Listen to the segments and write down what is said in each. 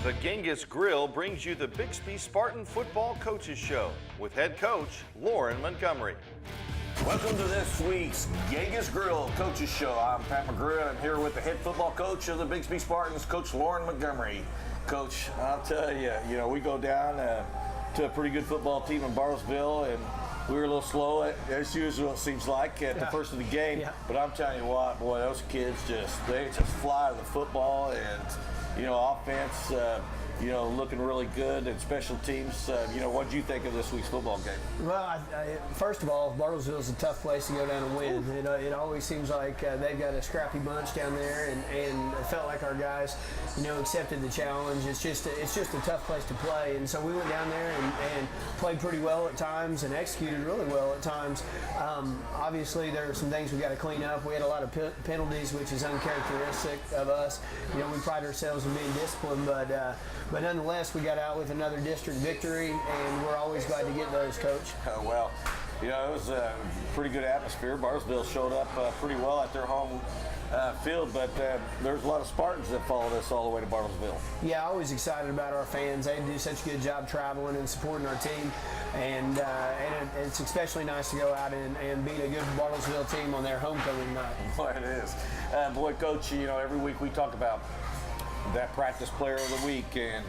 The Genghis Grill brings you the Bixby Spartan Football Coaches Show with head coach Lauren Montgomery. Welcome to this week's Genghis Grill Coaches Show. I'm Pat McGrew. I'm here with the head football coach of the Bixby Spartans, Coach Lauren Montgomery. Coach, I'll tell you, we go down to a pretty good football team in Bartlesville, and we were a little slow, as usual, it seems like, at the first of the game. Yeah. But I'm telling you what, boy, those kids they just fly to the football, and offense, looking really good, and special teams. What did you think of this week's football game? Well, first of all, Bartlesville is a tough place to go down and win. It always seems like they've got a scrappy bunch down there, and it felt like our guys, accepted the challenge. It's just a tough place to play, and so we went down there and played pretty well at times and executed really well at times. Obviously, there are some things we got to clean up. We had a lot of penalties, which is uncharacteristic of us. We pride ourselves in being disciplined, but nonetheless, we got out with another district victory, and we're always glad to get those, Coach. Well, it was a pretty good atmosphere. Bartlesville showed up pretty well at their home field, but there's a lot of Spartans that followed us all the way to Bartlesville. Yeah, always excited about our fans. They do such a good job traveling and supporting our team, and it's especially nice to go out and beat a good Bartlesville team on their homecoming night. Boy, it is. Boy, Coach, every week we talk about that practice player of the week, and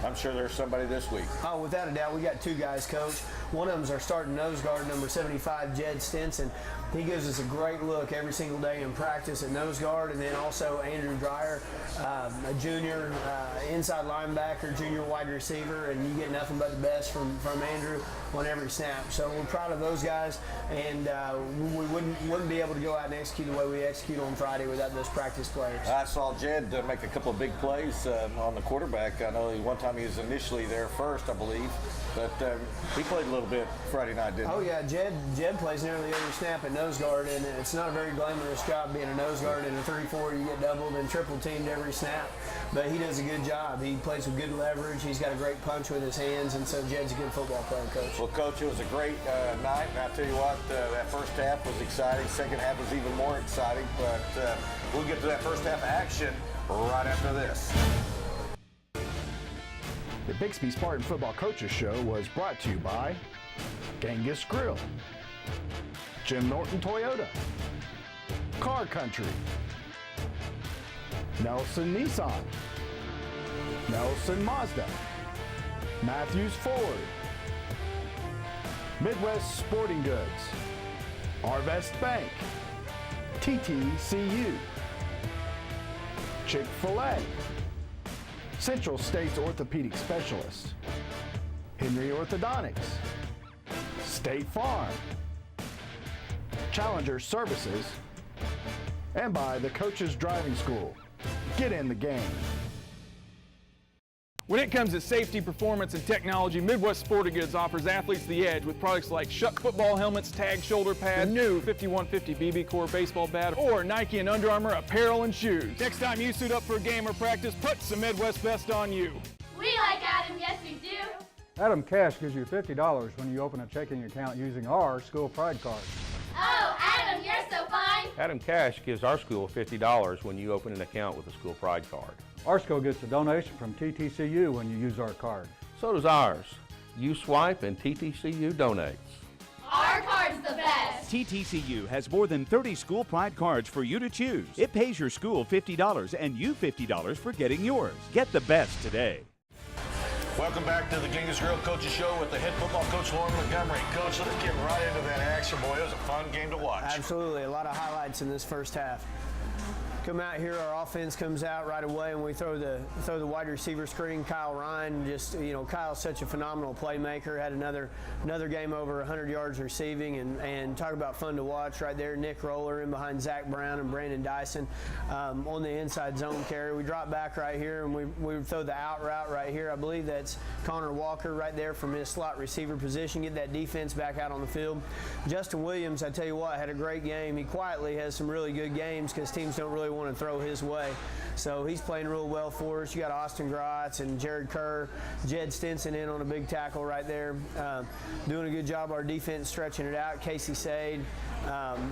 I'm sure there's somebody this week. Oh, without a doubt, we got two guys, Coach. One of them's our starting nose guard, number 75, Jed Stinson. He gives us a great look every single day in practice at nose guard, and then also Andrew Dreyer, a junior inside linebacker, junior wide receiver, and you get nothing but the best from Andrew on every snap. So we're proud of those guys, and we wouldn't be able to go out and execute the way we execute on Friday without those practice players. I saw Jed make a couple of big plays on the quarterback. I know one time he was initially there first, I believe, but he played a little bit Friday night, didn't he? Oh yeah, Jed plays nearly every snap at nose guard, and it's not a very glamorous job being a nose guard. In a 3-4, you get doubled and triple teamed every snap, but he does a good job. He plays with good leverage. He's got a great punch with his hands, and so Jed's a good football player, Coach. Well, Coach, it was a great night, and I'll tell you what, that first half was exciting. Second half was even more exciting, but we'll get to that first half action right after this. The Bixby Spartan Football Coaches Show was brought to you by Genghis Grill, Jim Norton Toyota, Car Country, Nelson Nissan, Nelson Mazda, Matthews Ford, Midwest Sporting Goods, Arvest Bank, TTCU, Chick-fil-A, Central States Orthopedic Specialists, Henry Orthodontics, State Farm, Challenger Services, and by the Coaches Driving School. Get in the game. When it comes to safety, performance, and technology, Midwest Sporting Goods offers athletes the edge with products like Shuck football helmets, Tag shoulder pads, new 5150 BB Core baseball bat, or Nike and Under Armour apparel and shoes. Next time you suit up for a game or practice, put some Midwest best on you. We like Adam, yes we do. Adam Cash gives you $50 when you open a checking account using our school pride card. Oh, Adam, you're so fine. Adam Cash gives our school $50 when you open an account with a school pride card. Our school gets a donation from TTCU when you use our card. So does ours. You swipe and TTCU donates. Our card's the best. TTCU has more than 30 school pride cards for you to choose. It pays your school $50 and you $50 for getting yours. Get the best today. Welcome back to the Genghis Grill Coaches Show with the head football coach, Lauren Montgomery. Coach, let's get right into that action, boy. It was a fun game to watch. Absolutely. A lot of highlights in this first half. Come out here, our offense comes out right away, and we throw the wide receiver screen. Kyle Ryan, Kyle's such a phenomenal playmaker. Had another game over 100 yards receiving, and talk about fun to watch right there. Nick Roller in behind Zach Brown and Brandon Dyson on the inside zone carry. We drop back right here, and we throw the out route right here. I believe that's Connor Walker right there from his slot receiver position. Get that defense back out on the field. Justin Williams, I tell you what, had a great game. He quietly has some really good games because teams don't really want to throw his way. So he's playing real well for us. You got Austin Grotz and Jared Kerr, Jed Stinson in on a big tackle right there. Doing a good job, our defense stretching it out. Casey Sade,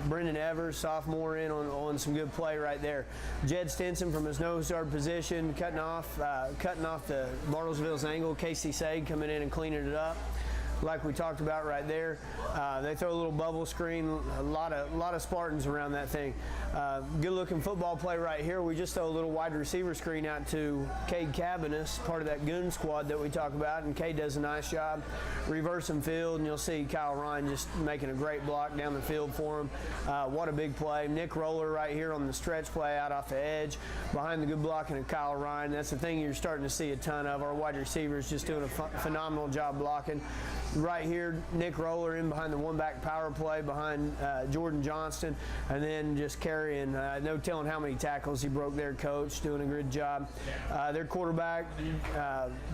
Brendan Evers, sophomore, in on some good play right there. Jed Stinson from his nose guard position, cutting off the Bartlesville's angle. Casey Sade coming in and cleaning it up, like we talked about right there. They throw a little bubble screen, a lot of Spartans around that thing. Good looking football play right here. We just throw a little wide receiver screen out to Cade Cabanis, part of that goon squad that we talk about, and Cade does a nice job reversing field, and you'll see Kyle Ryan just making a great block down the field for him. What a big play. Nick Roller right here on the stretch play out off the edge behind the good blocking of Kyle Ryan. That's the thing you're starting to see a ton of. Our wide receivers just doing a phenomenal job blocking. Right here, Nick Roller in behind the one-back power play behind Jordan Johnston, and then just carrying, no telling how many tackles he broke there, Coach, doing a good job. Their quarterback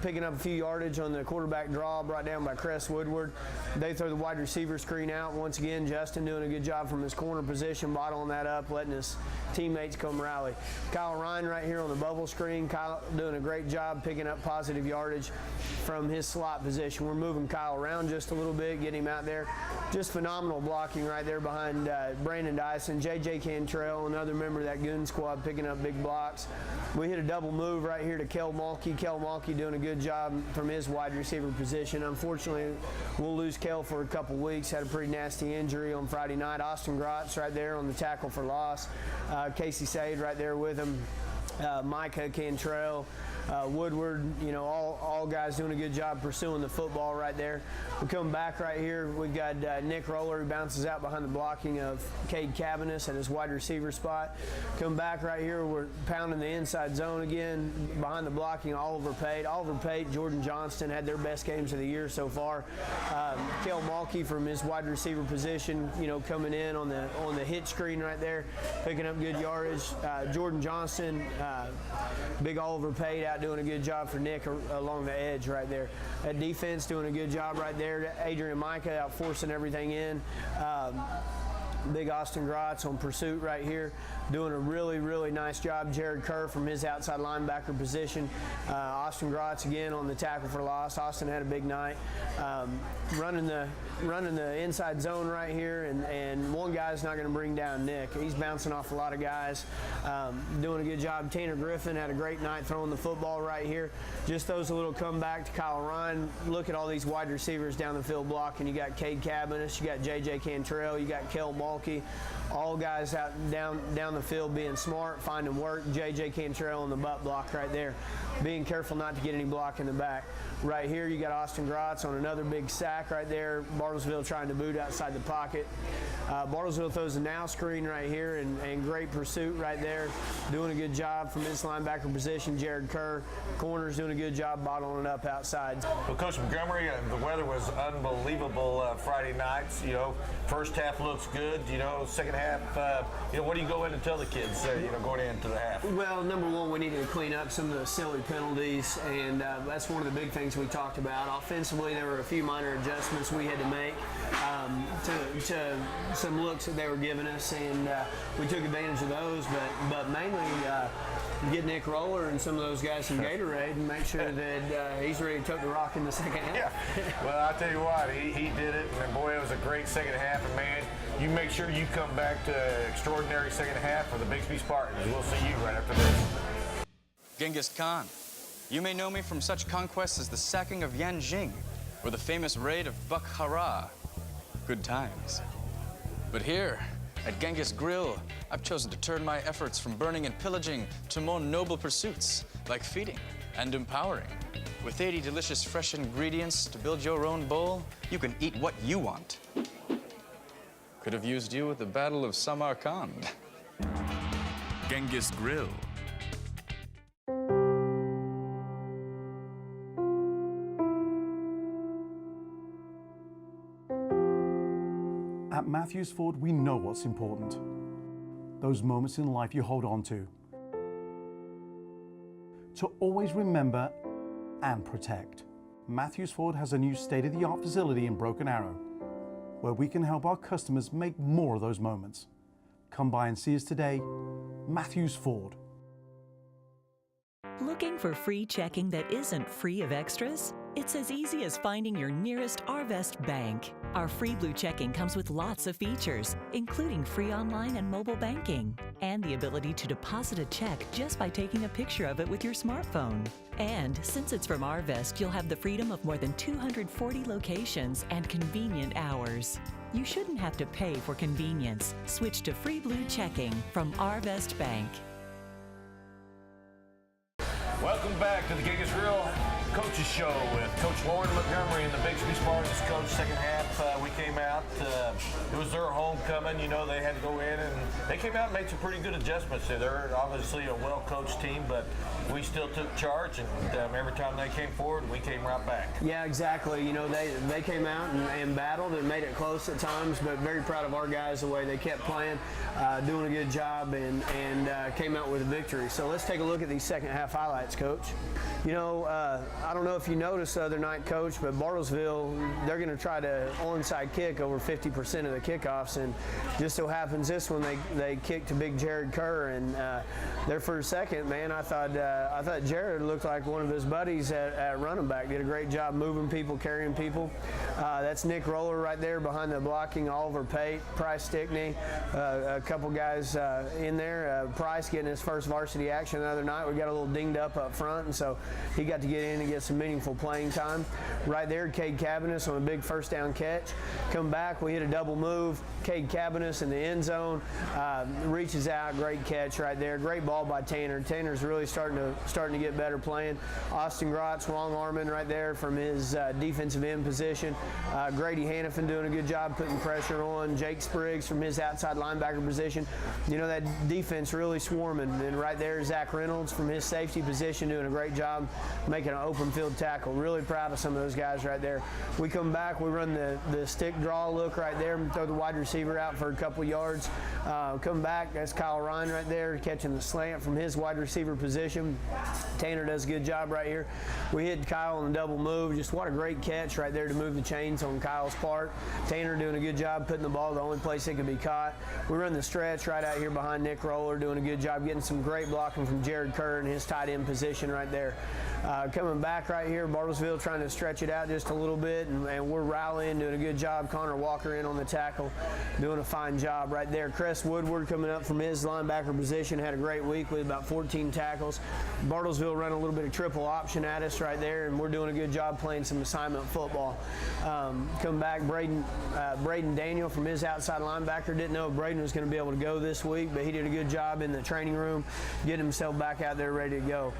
picking up a few yardage on the quarterback draw brought down by Cress Woodward. They throw the wide receiver screen out. Once again, Justin doing a good job from his corner position, bottling that up, letting his teammates come rally. Kyle Ryan right here on the bubble screen. Kyle doing a great job picking up positive yardage from his slot position. We're moving Kyle around just a little bit, get him out there. Just phenomenal blocking right there behind Brandon Dyson. J.J. Cantrell, another member of that goon squad, picking up big blocks. We hit a double move right here to Kel Malky. Kel Malky doing a good job from his wide receiver position. Unfortunately, we'll lose Kel for a couple weeks. Had a pretty nasty injury on Friday night. Austin Grotz right there on the tackle for loss. Casey Sade right there with him. Micah Cantrell, Woodward, you know, all guys doing a good job pursuing the football right there. We come back right here. We've got Nick Roller, who bounces out behind the blocking of Cade Cabanis at his wide receiver spot. Come back right here. We're pounding the inside zone again behind the blocking Oliver Pate, Jordan Johnston had their best games of the year so far. Kel Malky from his wide receiver position, you know, coming in on the hit screen right there, picking up good yardage. Jordan Johnston, big Oliver Pate out doing a good job for Nick along the edge right there. That defense doing a good job right there. Adrian Micah out forcing everything in. Big Austin Grotz on pursuit right here, doing a really, really nice job. Jared Kerr from his outside linebacker position. Austin Grotz again on the tackle for loss. Austin had a big night. Running the inside zone right here, and one guy's not going to bring down Nick. He's bouncing off a lot of guys. Doing a good job. Tanner Griffin had a great night throwing the football right here. Just throws a little comeback to Kyle Ryan. Look at all these wide receivers down the field blocking. You got Cade Cabanis, you got J.J. Cantrell, you got Kel Malky. All guys out down the field being smart, finding work. J.J. Cantrell on the butt block right there, being careful not to get any block in the back. Right here, you got Austin Grotz on another big sack right there. Bartlesville trying to boot outside the pocket. Bartlesville throws a now screen right here, and great pursuit right there. Doing a good job from his linebacker position. Jared Kerr, corners, doing a good job bottling it up outside. Well, Coach Montgomery, the weather was unbelievable Friday nights. You know, first half looks good. You know, second half, you know, what do you go in and tell the kids, you know, going into the half? Well, number one, we needed to clean up some of the silly penalties, and that's one of the big things we talked about. Offensively, there were a few minor adjustments we had to make to some looks that they were giving us, and we took advantage of those, but mainly get Nick Roller and some of those guys some Gatorade and make sure that he's ready to tote the rock in the second half. Yeah. Well, I'll tell you what, he did it, and boy, it was a great second half, and man, you make sure you come back to extraordinary second half for the Bixby Spartans. We'll see you right after this. Genghis Khan. You may know me from such conquests as the sacking of Yanjing or the famous raid of Bukhara. Good times. But here, at Genghis Grill, I've chosen to turn my efforts from burning and pillaging to more noble pursuits like feeding and empowering. With 80 delicious fresh ingredients to build your own bowl, you can eat what you want. Could have used you at the Battle of Samarkand. Genghis Grill. At Matthews Ford, we know what's important. Those moments in life you hold on to. To always remember and protect. Matthews Ford has a new state-of-the-art facility in Broken Arrow, where we can help our customers make more of those moments. Come by and see us today. Matthews Ford. Looking for free checking that isn't free of extras? It's as easy as finding your nearest Arvest bank. Our free blue checking comes with lots of features, including free online and mobile banking, and the ability to deposit a check just by taking a picture of it with your smartphone. And since it's from Arvest, you'll have the freedom of more than 240 locations and convenient hours. You shouldn't have to pay for convenience. Switch to free blue checking from Arvest Bank. Welcome back to the Genghis Grill Coaches Show with Coach Lauren Montgomery and the Bixby Spartans. Coach, second half, we came out. It was their homecoming. You know, they had to go in, and they came out and made some pretty good adjustments. They're obviously a well-coached team, but we still took charge, and every time they came forward, we came right back. Yeah, exactly. You know, they came out and battled and made it close at times, but very proud of our guys the way they kept playing, doing a good job, and came out with a victory. So let's take a look at these second half highlights, Coach. You know, I don't know if you noticed the other night, Coach, but Bartlesville, they're going to try to onside kick over 50% of the kickoffs, and just so happens this one they kicked to big Jared Kerr, and there for a second, man, I thought Jared looked like one of his buddies at running back. Did a great job moving people, carrying people. That's Nick Roller right there behind the blocking, Oliver Pate, Price Stickney, a couple guys in there. Price getting his first varsity action the other night. We got a little dinged up front, and so he got to get in and get some meaningful playing time. Right there, Cade Cabanis on a big first down catch. Come back, we hit a double move. Cade Cabanis in the end zone, reaches out, great catch right there. Great ball by Tanner. Tanner's really starting to get better playing. Austin Grotz, long arming right there from his defensive end position. Grady Hannafin doing a good job putting pressure on. Jake Spriggs from his outside linebacker position. You know, that defense really swarming. And right there, Zach Reynolds from his safety position doing a great job making an open field tackle. Really proud of some of those guys right there. We come back, we run the stick draw look right there, throw the wide receiver out for a couple yards. Come back, that's Kyle Ryan right there catching the slant from his wide receiver position. Tanner does a good job right here. We hit Kyle on the double move. Just what a great catch right there to move the chains on Kyle's part. Tanner doing a good job putting the ball the only place it could be caught. We run the stretch right out here behind Nick Roller, doing a good job getting some great blocking from Jared Kerr in his tight end position right there. Coming back right here, Bartlesville trying to stretch it out just a little bit, and we're rallying, doing a good job. Connor Walker in on the tackle, doing a fine job right there. Cress Woodward coming up from his linebacker position, had a great week with about 14 tackles. Bartlesville run a little bit of triple option at us right there, and we're doing a good job playing some assignment football. Come back, Braden Daniel from his outside linebacker. Didn't know if Braden was going to be able to go this week, but he did a good job in the training room, getting himself back out there ready to go.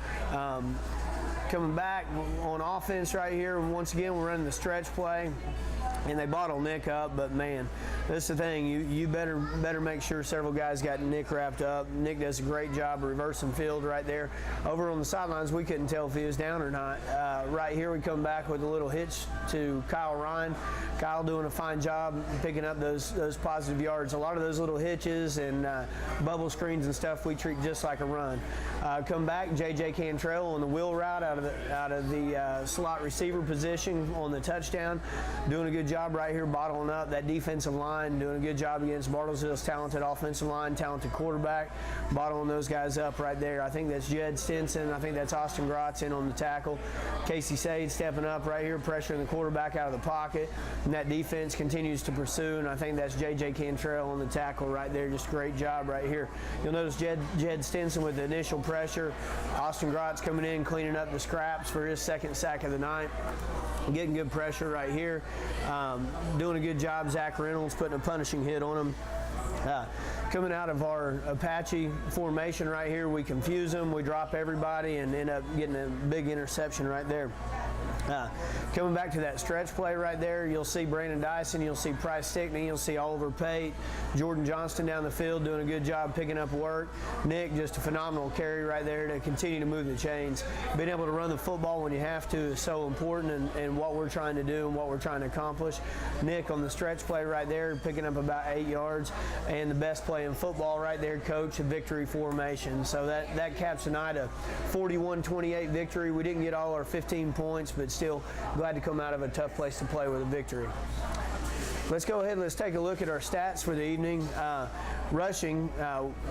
Coming back on offense right here, once again, we're running the stretch play. And they bottle Nick up, but man, that's the thing. You better make sure several guys got Nick wrapped up. Nick does a great job of reversing field right there. Over on the sidelines, we couldn't tell if he was down or not. Right here, we come back with a little hitch to Kyle Ryan. Kyle doing a fine job picking up those positive yards. A lot of those little hitches and bubble screens and stuff we treat just like a run. Come back, J.J. Cantrell on the wheel route out of the slot receiver position on the touchdown, doing a good job right here bottling up that defensive line, doing a good job against Bartlesville's talented offensive line, talented quarterback, bottling those guys up right there. I think that's Jed Stinson. I think that's Austin Grotz in on the tackle. Casey Sade stepping up right here, pressuring the quarterback out of the pocket, and that defense continues to pursue, and I think that's J.J. Cantrell on the tackle right there. Just a great job right here. You'll notice Jed Stinson with the initial pressure. Austin Grotz coming in, cleaning up the scraps for his second sack of the night. Getting good pressure right here. Doing a good job, Zach Reynolds putting a punishing hit on him. Coming out of our Apache formation right here, we confuse them, we drop everybody, and end up getting a big interception right there. Coming back to that stretch play right there, you'll see Brandon Dyson, you'll see Price Stickney, you'll see Oliver Pate, Jordan Johnston down the field doing a good job picking up work. Nick, just a phenomenal carry right there to continue to move the chains. Being able to run the football when you have to is so important, and what we're trying to do and what we're trying to accomplish. Nick on the stretch play right there, picking up about 8 yards, and the best play in football right there, Coach, a victory formation. So that caps tonight a 41-28 victory. We didn't get all our 15 points, but still glad to come out of a tough place to play with a victory. let's go ahead and let's take a look at our stats for the evening. Rushing,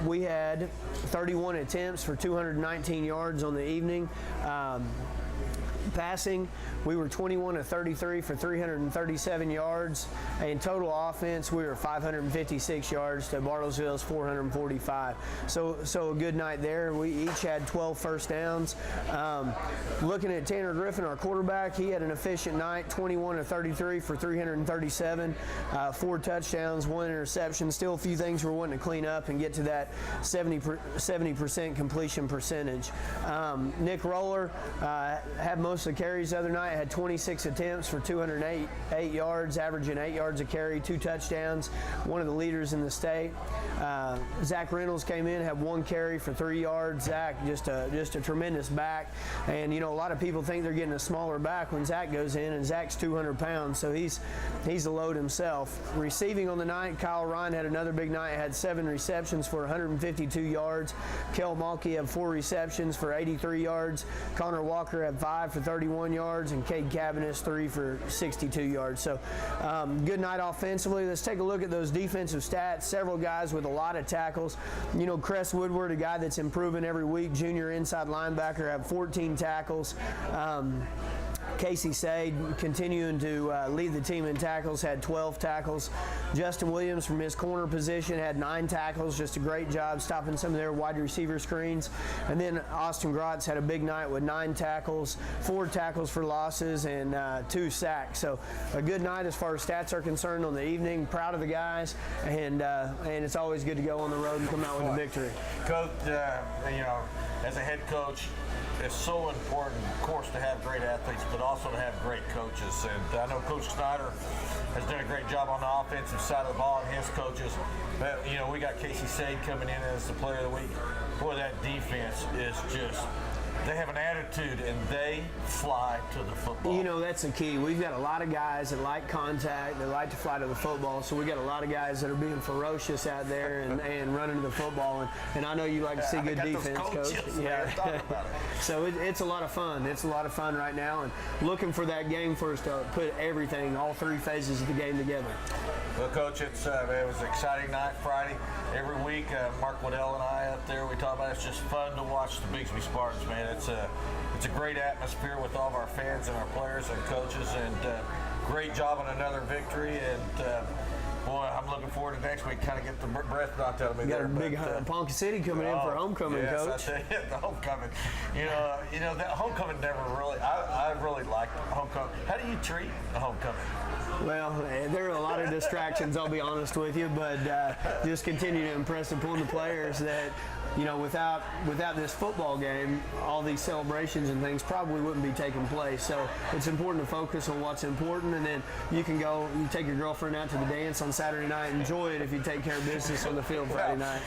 we had 31 attempts for 219 yards on the evening. Passing, we were 21 of 33 for 337 yards. And total offense, we were 556 yards to Bartlesville's 445. So a good night there. We each had 12 first downs. Looking at Tanner Griffin, our quarterback, he had an efficient night, 21 of 33 for 337, 4 touchdowns, 1 interception. Still a few things we're wanting to clean up and get to that 70% completion percentage. Nick Roller had most of the carries the other night, had 26 attempts for 208 yards, averaging 8 yards a carry, 2 touchdowns, one of the leaders in the state. Zach Reynolds came in, had 1 carry for 3 yards. Zach, just a tremendous back. And, you know, a lot of people think they're getting a smaller back when Zach goes in, and Zach's 200 pounds, so he's a load himself. Receiving on the night, Kyle Ryan had another big night, had 7 receptions for 152 yards. Kel Malky had 4 receptions for 83 yards. Connor Walker had 5 for 31 yards, and Cade Cabanis 3 for 62 yards. So good night offensively. Let's take a look at those defensive stats. Several guys with a lot of tackles. You know, Cress Woodward, a guy that's improving every week, junior inside linebacker, had 14 tackles. Casey Sade, continuing to lead the team in tackles, had 12 tackles. Justin Williams from his corner position had 9 tackles, just a great job stopping some of their wide receiver screens. And then Austin Grotz had a big night with 9 tackles, 4 tackles for losses, and 2 sacks. So a good night as far as stats are concerned on the evening. Proud of the guys, and it's always good to go on the road and come out with a victory. Coach, you know, as a head coach, it's so important, of course, to have great athletes, but also to have great coaches. And I know Coach Snyder has done a great job on the offensive side of the ball and his coaches. But, you know, we got Casey Sade coming in as the player of the week. Boy, that defense is just, they have an attitude and they fly to the football. You know, that's the key. We've got a lot of guys that like contact, that like to fly to the football. So we got a lot of guys that are being ferocious out there and running to the football. And I know you like to see good defense, Coach. Yeah. So it's a lot of fun. It's a lot of fun right now, and looking for that game for us to put everything, all 3 phases of the game together. Well, Coach, it was an exciting night Friday. Every week, Mark Waddell and I up there, we talk about it. It's just fun to watch the Bixby Spartans, man. It's a great atmosphere with all of our fans and our players and coaches, and great job on another victory. And boy, I'm looking forward to next week. Kind of get the breath knocked out of me. You got a big Ponca City coming in for homecoming, Coach. Yes, I tell you, the homecoming. You know that homecoming never really. I really liked homecoming. How do you treat a homecoming? Well, there are a lot of distractions, I'll be honest with you, but just continue to impress upon the players that, you know, without this football game, all these celebrations and things probably wouldn't be taking place. So it's important to focus on what's important, and then you can go, you take your girlfriend out to the dance on Saturday night, enjoy it if you take care of business on the field Friday night.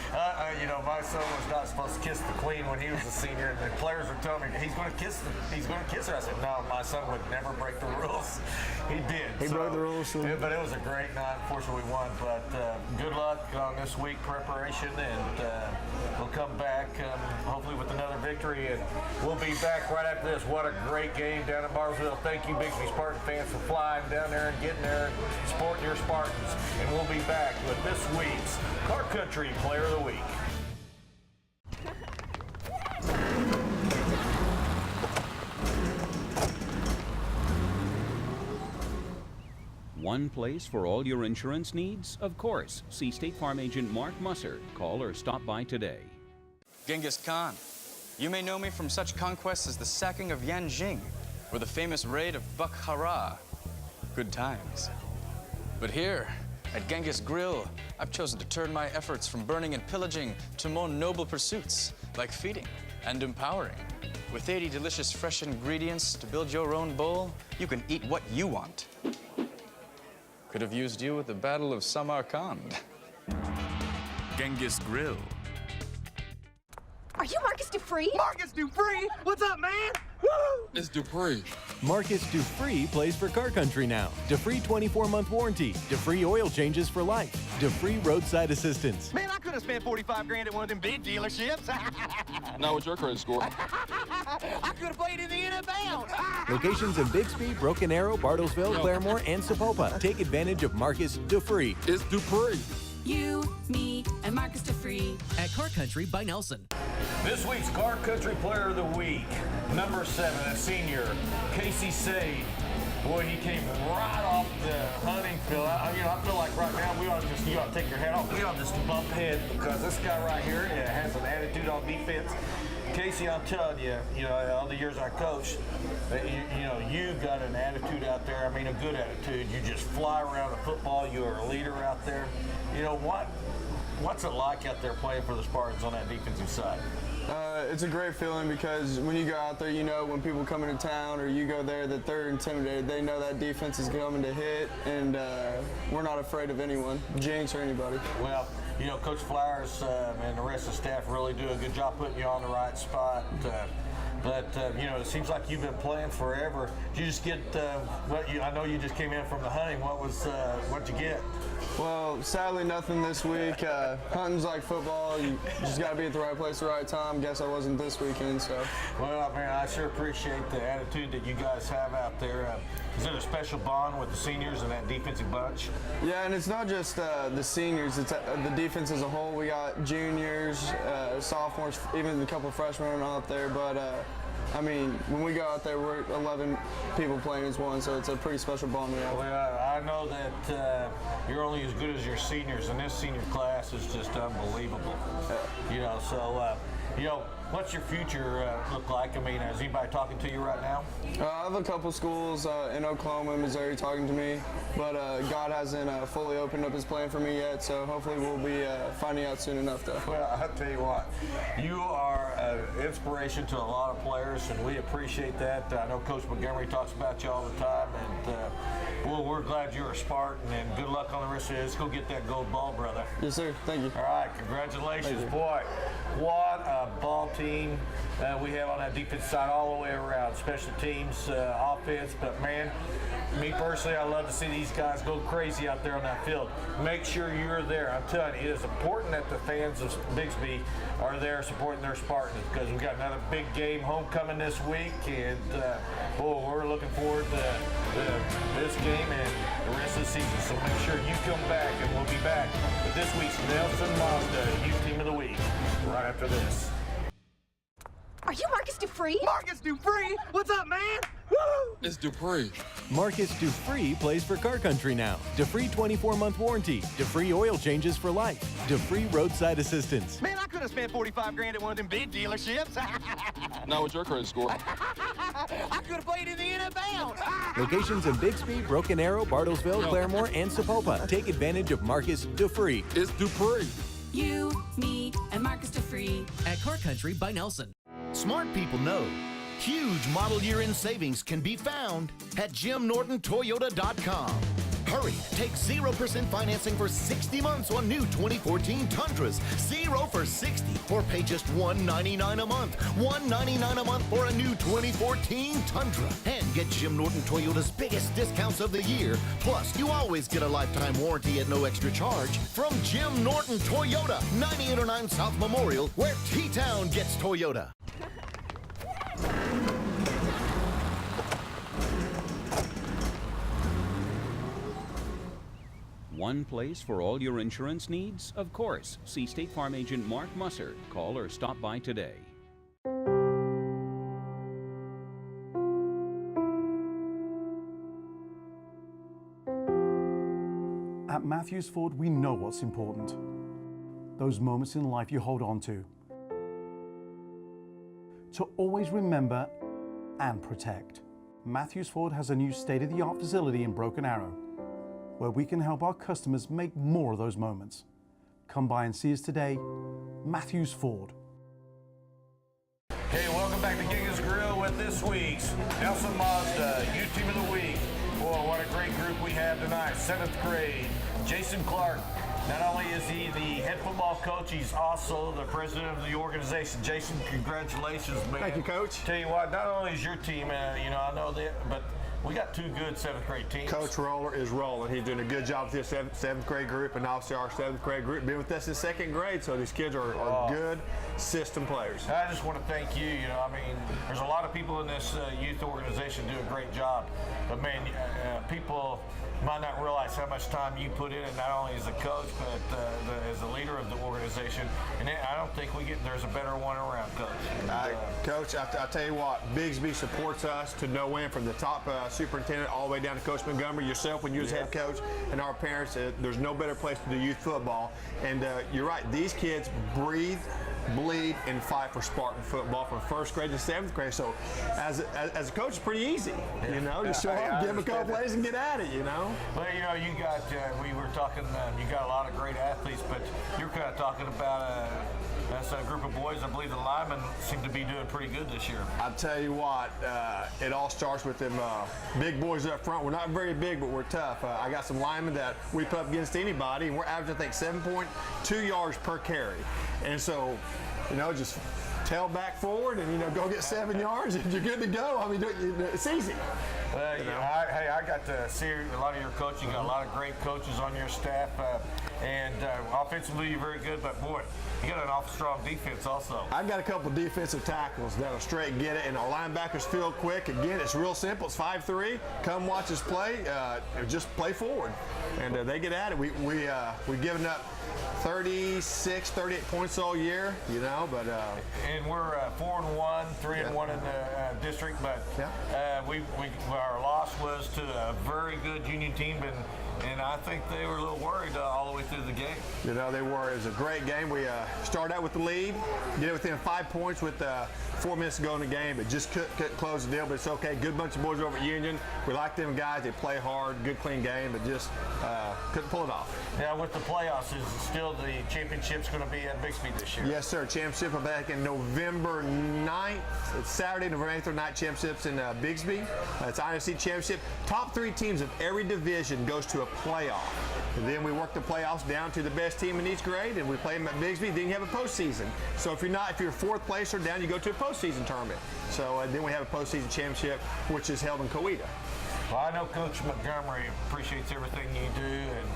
You know, my son was not supposed to kiss the queen when he was a senior, and the players were telling me he's going to kiss her. I said, no, my son would never break the rules. He did. He broke the rules. But it was a great night. Unfortunately, we won. But good luck on this week preparation, and we'll come back hopefully with another victory, and we'll be back right after this. What a great game down in Bartlesville. Thank you, Bixby Spartan fans, for flying down there and getting there and supporting your Spartans. And we'll be back with this week's Car Country Player of the Week. One place for all your insurance needs? Of course. See State Farm agent Mark Musser. Call or stop by today. Genghis Khan. You may know me from such conquests as the sacking of Yanjing or the famous raid of Bukhara. Good times. But here, at Genghis Grill, I've chosen to turn my efforts from burning and pillaging to more noble pursuits like feeding and empowering. With 80 delicious fresh ingredients to build your own bowl, you can eat what you want. Could have used you at the Battle of Samarkand. Genghis Grill. Are you Marcus Dupree? Marcus Dupree? What's up, man? Woo! It's Dupree. Marcus Dupree plays for Car Country now. Dupree 24-month warranty. Dupree oil changes for life. Dupree roadside assistance. Man, I could have have spent 45 grand at one of them big dealerships. Now what's your credit score? I could have played in the NFL. Locations in Bixby, Broken Arrow, Bartlesville, Claremore, and Sapulpa. Take advantage of Marcus Dupree. It's Dupree. You, me, and Marcus Dupree at Car Country by Nelson. This week's Car Country Player of the Week, number 7, a senior, Casey Sade. Boy, he came right off the hunting field. I feel like right now you ought to take your hat off. We ought to just bump head because this guy right here has an attitude on defense. Casey, I'm telling you, all the years I coached, you got an attitude out there. I mean, a good attitude. You just fly around the football. You are a leader out there. You know what? What's it like out there playing for the Spartans on that defensive side? It's a great feeling because when you go out there, when people come into town or you go there that they're intimidated. They know that defense is coming to hit, and we're not afraid of anyone, Jinx or anybody. Well, Coach Flowers and the rest of the staff really do a good job putting you on the right spot. But it seems like you've been playing forever. Did you just get I know you just came in from the hunting. What'd you get? Well, sadly, nothing this week. Hunting's like football. You just got to be at the right place at the right time. Guess I wasn't this weekend, so. Well, man, I sure appreciate the attitude that you guys have out there. Is it a special bond with the seniors and that defensive bunch? Yeah, and it's not just the seniors. It's the defense as a whole. We got juniors, sophomores, even a couple freshmen out there. But, when we go out there, we're 11 people playing as one, so it's a pretty special bond we have. Well, I know that you're only as good as your seniors, and this senior class is just unbelievable. What's your future look like? Is anybody talking to you right now? I have a couple schools in Oklahoma and Missouri talking to me, but God hasn't fully opened up his plan for me yet, so hopefully we'll be finding out soon enough, though. Well, I'll tell you what, you are an inspiration to a lot of players, and we appreciate that. I know Coach Montgomery talks about you all the time, and we're glad you're a Spartan, and good luck on the rest of it. Let's go get that gold ball, brother. Yes, sir. Thank you. All right, congratulations. Boy, what a ball team we have on that defense side all the way around, special teams, offense. But, man, me personally, I love to see these guys go crazy out there on that field. Make sure you're there. I'm telling you, it is important that the fans of Bixby are there supporting their Spartans because we've got another big game, homecoming this week, and we're looking forward to this game and the rest of the season. So make sure you come back, and we'll be back with this week's Nelson Mazda Youth Team of the Week right after this. Are you Marcus Dupree? Marcus Dupree? What's up, man? Woo! It's Dupree. Marcus Dupree plays for Car Country now. Dupree 24-month warranty. Dupree oil changes for life. Dupree roadside assistance. Man, I could have spent 45 grand at one of them big dealerships. Now what's your credit score? I could have played in the NFL. Locations in Bixby, Broken Arrow, Bartlesville, Claremore, and Sapulpa. Take advantage of Marcus Dupree. It's Dupree. You, me, and Marcus Dupree at Car Country by Nelson. Smart people know huge model year-end savings can be found at JimNortonToyota.com. Hurry, take 0% financing for 60 months on new 2014 Tundras. 0 for 60, or pay just $199 a month. $199 a month for a new 2014 Tundra. And get Jim Norton Toyota's biggest discounts of the year. Plus, you always get a lifetime warranty at no extra charge from Jim Norton Toyota, 9809 South Memorial, where T-Town gets Toyota. One place for all your insurance needs? Of course. See State Farm agent Mark Musser. Call or stop by today. At Matthews Ford, we know what's important. Those moments in life you hold on to. To always remember and protect. Matthews Ford has a new state-of-the-art facility in Broken Arrow, where we can help our customers make more of those moments. Come by and see us today. Matthews Ford. Hey, welcome back to Giga's Grill with this week's Nelson Mazda Youth Team of the Week. Boy, what a great group we have tonight. 7th grade, Jason Clark. Not only is he the head football coach, he's also the president of the organization. Jason, congratulations, man. Thank you, Coach. Tell you what, not only is your team, I know that, but we got two good 7th grade teams. Coach Roller is rolling. He's doing a good job with this seventh grade group, and obviously our 7th grade group been with us in 2nd grade, so these kids are good system players. I just want to thank you. You know, I mean, there's a lot of people in this youth organization do a great job, but man, people might not realize how much time you put in it, not only as a coach, but as the leader of the organization. And I don't think there's a better one around, Coach. Coach, I tell you what, Bixby supports us to no end, from the top superintendent all the way down to Coach Montgomery, yourself when you was head coach, and our parents. There's no better place to do youth football. And you're right, these kids breathe, bleed, and fight for Spartan football from 1st grade to 7th grade. So as a coach, it's pretty easy. You know, just show up, give them a couple plays, and get at it. You know. Well, you know, you got, we were talking, you got a lot of great athletes, but you're kind of talking about that's a group of boys. I believe the linemen seem to be doing pretty good this year. I'll tell you what, it all starts with them big boys up front. We're not very big, but we're tough. I got some linemen that we put up against anybody, and we're averaging, I think, 7.2 yards per carry. And so, you know, just tail back forward and, you know, go get 7 yards and you're good to go. I mean, it's easy. I got to see a lot of your coaching. You got a lot of great coaches on your staff, and offensively you're very good, but boy, you got an awful strong defense also. I've got a couple defensive tackles that'll straight get it, and our linebackers feel quick. Again, it's real simple. It's 5-3. Come watch us play. Just play forward, and they get at it. We've given up 36, 38 points all year, you know, but and we're 4-1, 3-1 in the district, but our loss was to a very good Union team, and I think they were a little worried all the way through the game. You know, they were. It was a great game. We started out with the lead, get it within 5 points with 4 minutes to go in the game, but just couldn't close the deal. But it's okay. Good bunch of boys over at Union. We like them guys. They play hard, good, clean game, but just couldn't pull it off. Yeah, with the playoffs, is still the championship's going to be at Bixby this year? Yes, sir. Championship are back in November 9th. It's Saturday, November 8th or night championships in Bixby. It's INFC championship. Top 3 teams of every division goes to a playoff. And then we work the playoffs down to the best team in each grade, and we play them at Bixby. Then you have a postseason. So if you're 4th place or down, you go to a postseason tournament. So then we have a postseason championship, which is held in Coweta. Well, I know Coach Montgomery appreciates everything you do, and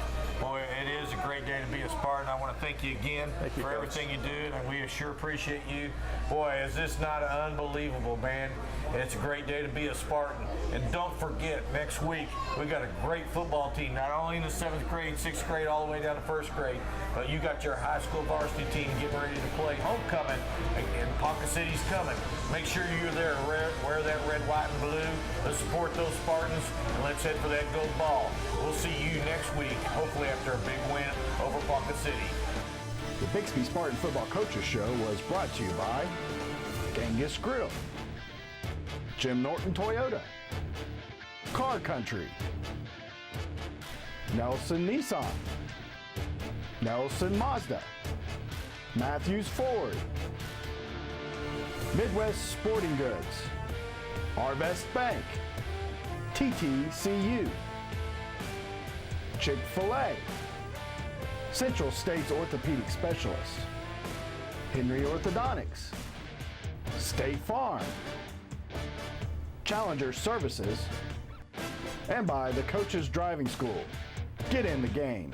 boy, it is a great day to be a Spartan. I want to thank you again for everything you do, and we sure appreciate you. Boy, is this not unbelievable, man? It's a great day to be a Spartan. And don't forget, next week, we got a great football team, not only in the 7th grade, 6th grade, all the way down to 1st grade, but you got your high school varsity team getting ready to play homecoming, and Ponca City's coming. Make sure you're there. Wear that red, white, and blue. Let's support those Spartans, and let's head for that gold ball. We'll see you next week, hopefully after a big win over Ponca City. The Bixby Spartan Football Coaches Show was brought to you by Genghis Grill, Jim Norton Toyota, Car Country, Nelson Nissan, Nelson Mazda, Matthews Ford, Midwest Sporting Goods, Arvest Bank, TTCU, Chick-fil-A, Central States Orthopedic Specialists, Henry Orthodontics, State Farm, Challenger Services, and by the Coaches Driving School. Get in the game.